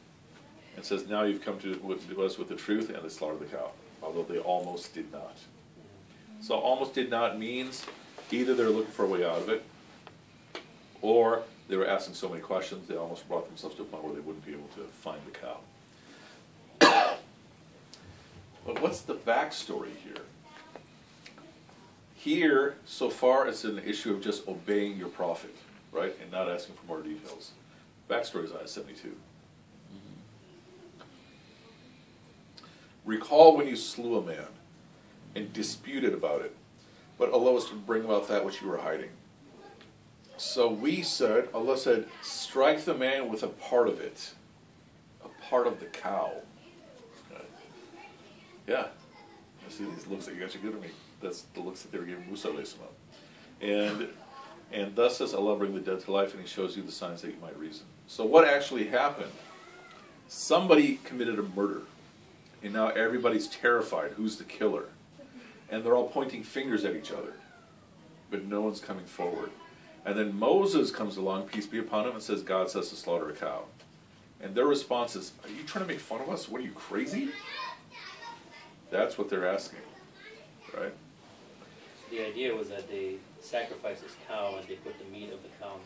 It says, now you've come to us with the truth, and they slaughtered the cow, although they almost did not. So almost did not means either they're looking for a way out of it, or they were asking so many questions they almost brought themselves to a point where they wouldn't be able to find the cow. But what's the backstory here? Here, so far, it's an issue of just obeying your prophet, right, and not asking for more details. Backstory is Ayah 72. Recall when you slew a man and disputed about it, but Allah was to bring about that which you were hiding. So we said, Allah said, strike the man with a part of it, a part of the cow. Okay. Yeah. I see these looks that you guys are giving me. That's the looks that they were giving Musa alayhi salam. And thus says Allah, bring the dead to life, and He shows you the signs that you might reason. So what actually happened? Somebody committed a murder, and now everybody's terrified. Who's the killer? And they're all pointing fingers at each other, but no one's coming forward. And then Moses comes along, peace be upon him, and says, God says to slaughter a cow. And their response is, are you trying to make fun of us? What, are you crazy? That's what they're asking, right? The idea was that they sacrificed this cow and they put the meat of the cow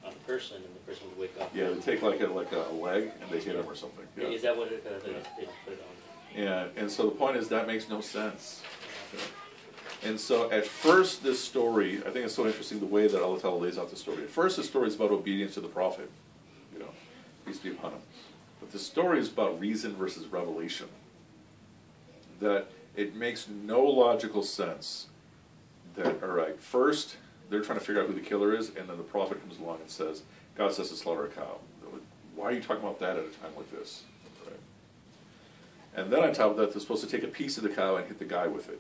on the person, and the person would wake up. Yeah, they take like a leg and they hit him or something. Yeah. Is that what they put it on? Yeah, and so the point is that makes no sense. Okay. And so at first this story, I think it's so interesting the way that Allah Ta'ala lays out the story. At first the story is about obedience to the Prophet, you know, peace be upon him. But the story is about reason versus revelation. That it makes no logical sense that, all right, first they're trying to figure out who the killer is, and then the Prophet comes along and says, God says to slaughter a cow. Why are you talking about that at a time like this? Right? And then on top of that, they're supposed to take a piece of the cow and hit the guy with it.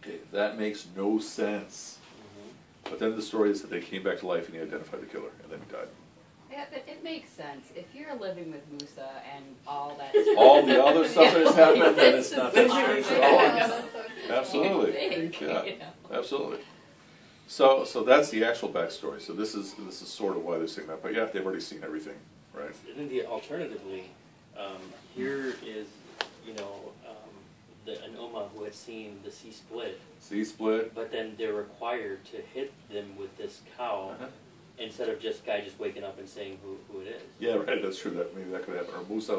Okay, that makes no sense. But then the story is that they came back to life and he identified the killer, and then he died. Yeah, but it makes sense. If you're living with Musa and all that... All the other stuff that has happened, then it's This not is that strange weird. at all. Absolutely. Think, Yeah, you know. absolutely. So that's the actual backstory. So this is sort of why they're saying that. But yeah, they've already seen everything, right? And then alternatively, here is, the who had seen the sea split, C-split. but then they're required to hit them with this cow instead of guy just waking up and saying who it is. Yeah, right, that's true, that maybe that could happen. Or Musa,